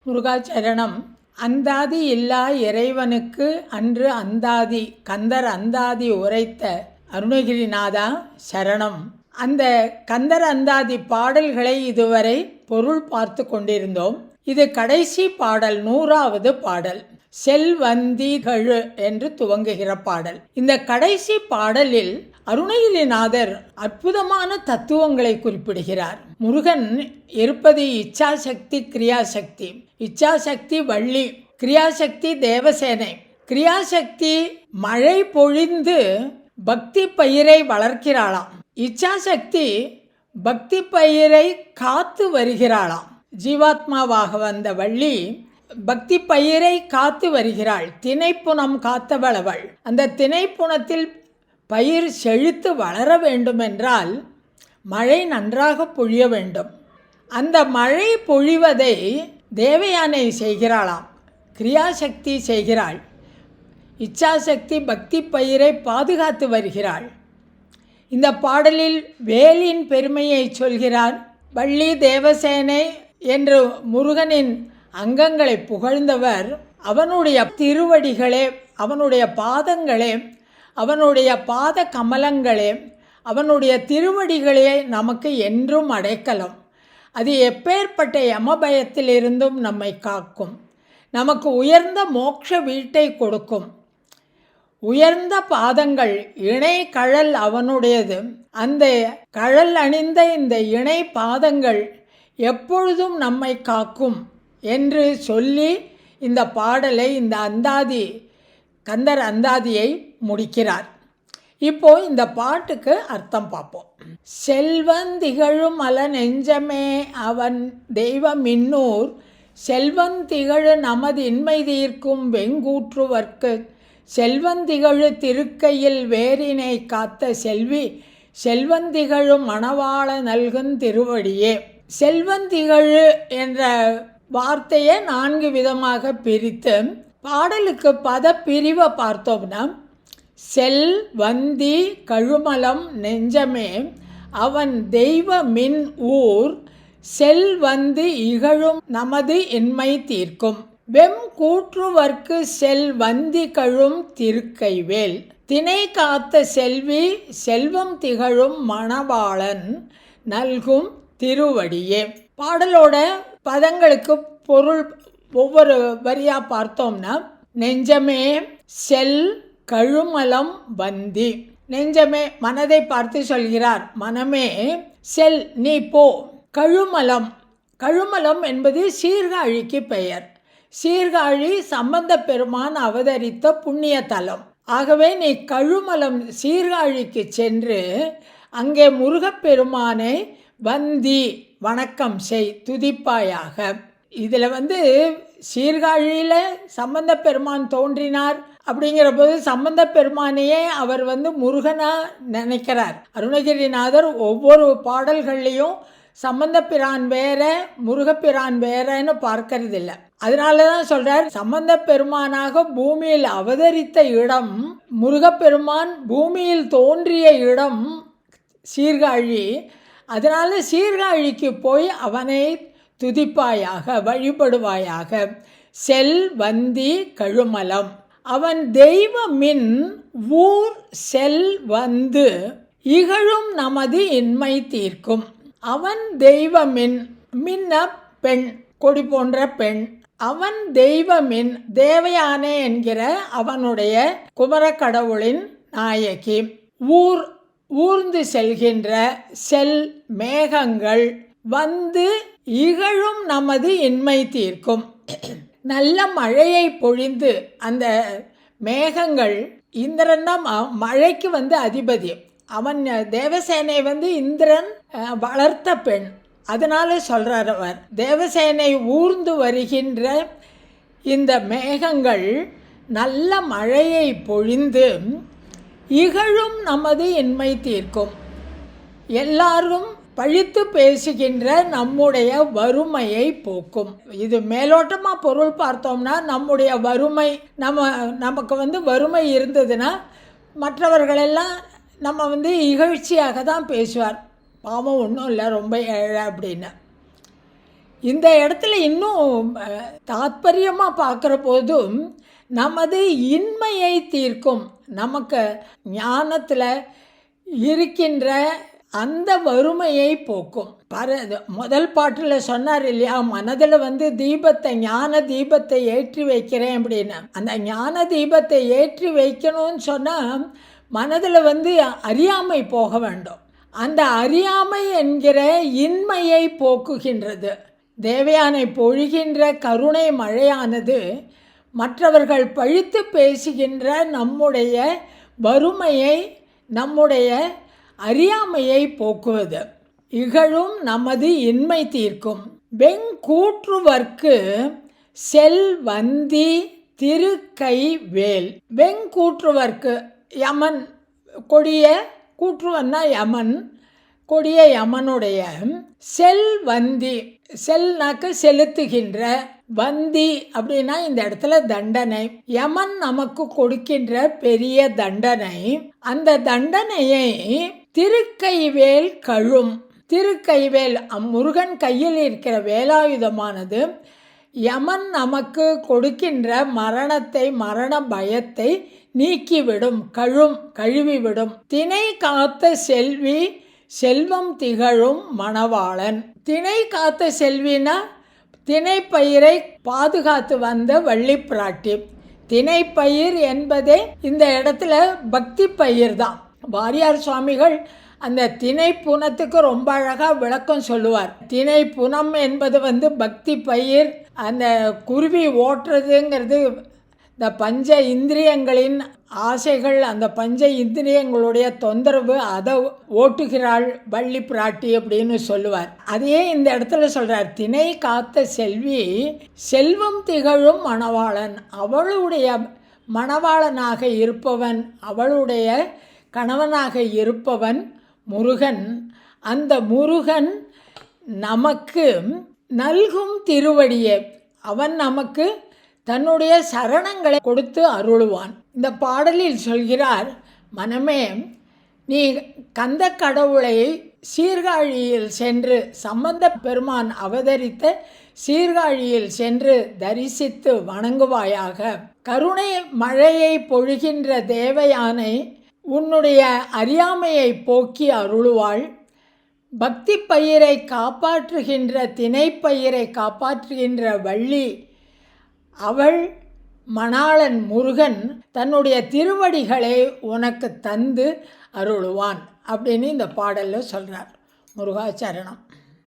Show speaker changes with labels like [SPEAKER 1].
[SPEAKER 1] முருகாச்சரணம். அந்தாதி இல்லா இறைவனுக்கு அன்று அந்தாதி கந்தர் அந்தாதி உரைத்த அருணகிரிநாதா சரணம். அந்த கந்தர் அந்தாதி பாடல்களை இதுவரை பொருள் பார்த்து கொண்டிருந்தோம். இது கடைசி பாடல், 100வது பாடல். செல்வந்திகழு என்று துவங்குகிற பாடல். இந்த கடைசி பாடலில் அருணகிரிநாதர் அற்புதமான தத்துவங்களை குறிப்பிடுகிறார். முருகன் இருப்பது இச்சாசக்தி கிரியாசக்தி. இச்சாசக்தி வள்ளி, கிரியாசக்தி தேவசேனை. கிரியாசக்தி மழை பொழிந்து பக்தி பயிரை வளர்க்கிறாளாம். இச்சாசக்தி பக்தி பயிரை காத்து வருகிறாளாம். ஜீவாத்மாவாக வந்த வள்ளி பக்தி பயிரை காத்து வருகிறாள். திணைப்புணம் காத்தவள் அவள். அந்த திணைப்புணத்தில் பயிர் செழித்து வளர வேண்டுமென்றால் மழை நன்றாக பொழிய வேண்டும். அந்த மழை பொழிவதை தேவயானை செய்கிறாளாம், கிரியாசக்தி செய்கிறாள். இச்சாசக்தி பக்தி பயிரை பாதுகாத்து வருகிறாள். இந்த பாடலில் வேலின் பெருமையை சொல்கிறார். வள்ளி தேவசேனை என்று முருகனின் அங்கங்களை புகழ்ந்தவர். அவனுடைய திருவடிகளே, அவனுடைய பாதங்களே, அவனுடைய பாத கமலங்களே, அவனுடைய திருவடிகளே நமக்கு என்றும் அடைக்கலம். அது எப்பேற்பட்ட யமபயத்திலிருந்தும் நம்மை காக்கும். நமக்கு உயர்ந்த மோட்ச வீட்டை கொடுக்கும். உயர்ந்த பாதங்கள், இணை கழல் அவனுடையது. அந்த கழல் அணிந்த இந்த இணை பாதங்கள் எப்பொழுதும் நம்மை காக்கும் என்று சொல்லி இந்த பாடலை, இந்த அந்தாதி கந்தர் அந்தாதியை முடிக்கிறார். இப்போ இந்த பாட்டுக்கு அர்த்தம் பார்ப்போம். செல்வந்திகழும் அல நெஞ்சமே அவன் தெய்வம் இன்னூர், செல்வந்திகழு நமது இன்மை தீர்க்கும் வெங்கூற்றுவர்க்கு, செல்வந்திகழு திருக்கையில் வேரினை காத்த செல்வி, செல்வந்திகழும் மணவாள நல்கும் திருவடியே. செல்வந்திகழு என்ற வார்த்தையை 4 விதமாக பிரித்து பாடலுக்கு பத பிரிவை பார்த்தோம்னா, செல் வந்தி கழுமலம் நெஞ்சமே அவன் தெய்வ மின் ஊர், செல் வந்து இகழும் நமது இன்மை தீர்க்கும், வெம் கூற்றுவர்க்கு செல் வந்தி கழும் திருக்கைவேல், திணை காத்த செல்வி செல்வம் திகழும் மணவாளன் நல்கும் திருவடியே. பாடலோட பதங்களுக்கு பொருள் ஒவ்வொரு வரியா பார்த்தோம்னா, நெஞ்சமே செல் கழுமலம் வந்தி. நெஞ்சமே மனதை பார்த்து சொல்கிறார். மனமே செல் நீ போ. கழுமலம், கழுமலம் என்பது சீர்காழிக்கு பெயர். சீர்காழி சம்பந்த பெருமான் அவதரித்த புண்ணிய தலம். ஆகவே நீ கழுமலம் சீர்காழிக்கு சென்று அங்கே முருகப்பெருமானை வந்தி வணக்கம் செய், துதிப்பாயாக. இதில் சீர்காழியில் சம்பந்த பெருமான் தோன்றினார் அப்படிங்கிற போது சம்பந்த பெருமானையே அவர் முருகனாக நினைக்கிறார். அருணகிரிநாதர் ஒவ்வொரு பாடல்கள்லேயும் சம்பந்த பிரான் வேற முருகப்பிரான் வேறன்னு பார்க்கறதில்ல. அதனால தான் சொல்கிறார், சம்பந்த பெருமானாக பூமியில் அவதரித்த இடம், முருகப்பெருமான் பூமியில் தோன்றிய இடம் சீர்காழி. அதனால் சீர்காழிக்கு போய் அவனை துதிப்பாயாக, வழிபடுவாயாக. செல் வந்தி கழுமலம் அவன் தெய்வ மின் ஊர், செல் வந்து இகழும் நமது இன்மை தீர்க்கும். அவன் தெய்வ மின், மின்ன பெண், கொடி போன்ற பெண். அவன் தெய்வ மின், தேவயானை என்கிற அவனுடைய குமரக்கடவுளின் நாயகி. ஊர், ஊர்ந்து செல்கின்ற செல் மேகங்கள் வந்து இகழும் நமது இன்மை தீர்க்கும். நல்ல மழையை பொழிந்து அந்த மேகங்கள், இந்திரன் தான் மழைக்கு அதிபதி. அவன் தேவசேனை இந்திரன் வளர்த்த பெண். அதனால சொல்கிறார் அவர், தேவசேனை ஊர்ந்து வருகின்ற இந்த மேகங்கள் நல்ல மழையை பொழிந்து இகழும் நமது இன்மை தீர்க்கும். எல்லாரும் பழித்து பேசுகின்ற நம்முடைய வறுமையை போக்கும். இது மேலோட்டமாக பொருள் பார்த்தோம்னா, நம்முடைய வறுமை, நமக்கு வறுமை இருந்ததுன்னா மற்றவர்களெல்லாம் நம்ம இகழ்ச்சியாக தான் பேசுவார். பாவம் ஒன்றும் இல்லை, ரொம்ப ஏழை அப்படின்னு. இந்த இடத்துல இன்னும் தாத்பரியமாக பார்க்குற போதும் நமது இன்மையை தீர்க்கும், நமக்கு ஞானத்தில் இருக்கின்ற அந்த வறுமையை போக்கும். முதல் பாட்டில் சொன்னார் இல்லையா, மனதில் தீபத்தை, ஞான தீபத்தை ஏற்றி வைக்கிறேன் அப்படின்னு. அந்த ஞான தீபத்தை ஏற்றி வைக்கணும்னு சொன்னால் மனதில் அறியாமை போக வேண்டும். அந்த அறியாமை என்கிற இன்மையை போக்குகின்றது. தேவயானை பொழிகின்ற கருணை மழையானது மற்றவர்கள் பழித்து பேசுகின்ற நம்முடைய வறுமையை, நம்முடைய அறியாமையை போக்குவது. இகழும் நமது இன்மை தீர்க்கும். வெங்கூற்றுவர்க்கு செல்வந்தி திருக்கைவேல். வெங்கூற்றுவர்க்கு யமன், கொடிய கூற்றுவன்னா யமன், கொடிய யமனுடைய செல்வந்தி, செல்னாக்க செலுத்துகின்ற, வந்தி அப்படின்னா இந்த இடத்துல தண்டனை. யமன் நமக்கு கொடுக்கின்ற பெரிய தண்டனை. அந்த தண்டனையை திருக்கைவேல் கழும். திருக்கைவேல், முருகன் கையில் இருக்கிற வேலாயுதமானது யமன் நமக்கு கொடுக்கின்ற மரணத்தை, மரண பயத்தை நீக்கிவிடும், கழுவிவிடும். திணை காத்த செல்வி செல்வம் திகழும் மணவாளன். திணை காத்த செல்வினா திணைப்பயிரை பாதுகாத்து வந்த வள்ளி பிராட்டி. திணைப்பயிர் என்பதே இந்த இடத்துல பக்தி பயிர் தான். வாரியார் சுவாமிகள் அந்த திணை புனத்துக்கு ரொம்ப அழகாக விளக்கம் சொல்லுவார். திணை புனம் என்பது பக்தி பயிர். அந்த குருவி ஓட்டுறதுங்கிறது இந்த பஞ்ச இந்திரியங்களின் ஆசைகள், அந்த பஞ்ச இந்திரியங்களுடைய தொந்தரவு, அதை ஓட்டுகிறாள் வள்ளி பிராட்டி அப்படின்னு சொல்லுவார். அதையே இந்த இடத்துல சொல்கிறார். திணை காத்த செல்வி செல்வம் திகழும் மணவாளன். அவளுடைய மணவாளனாக இருப்பவன், அவளுடைய கணவனாக இருப்பவன் முருகன். அந்த முருகன் நமக்கு நல்கும் திருவடியே, அவன் நமக்கு தன்னுடைய சரணங்களை கொடுத்து அருளுவான். இந்த பாடலில் சொல்கிறார், மனமே நீ கந்த கடவுளை சீர்காழியில் சென்று, சம்பந்த பெருமான் அவதரித்த சீர்காழியில் சென்று தரிசித்து வணங்குவாயாக. கருணை மழையை பொழிகின்ற தேவயானை உன்னுடைய அறியாமையை போக்கி அருளுவாள். பக்தி பயிரை காப்பாற்றுகின்ற, திணைப்பயிரை காப்பாற்றுகின்ற வள்ளி, அவள் மணாளன் முருகன் தன்னுடைய திருவடிகளை உனக்கு தந்து அருளுவான் அப்படின்னு இந்த பாடலில் சொல்கிறார். முருகாச்சரணம்.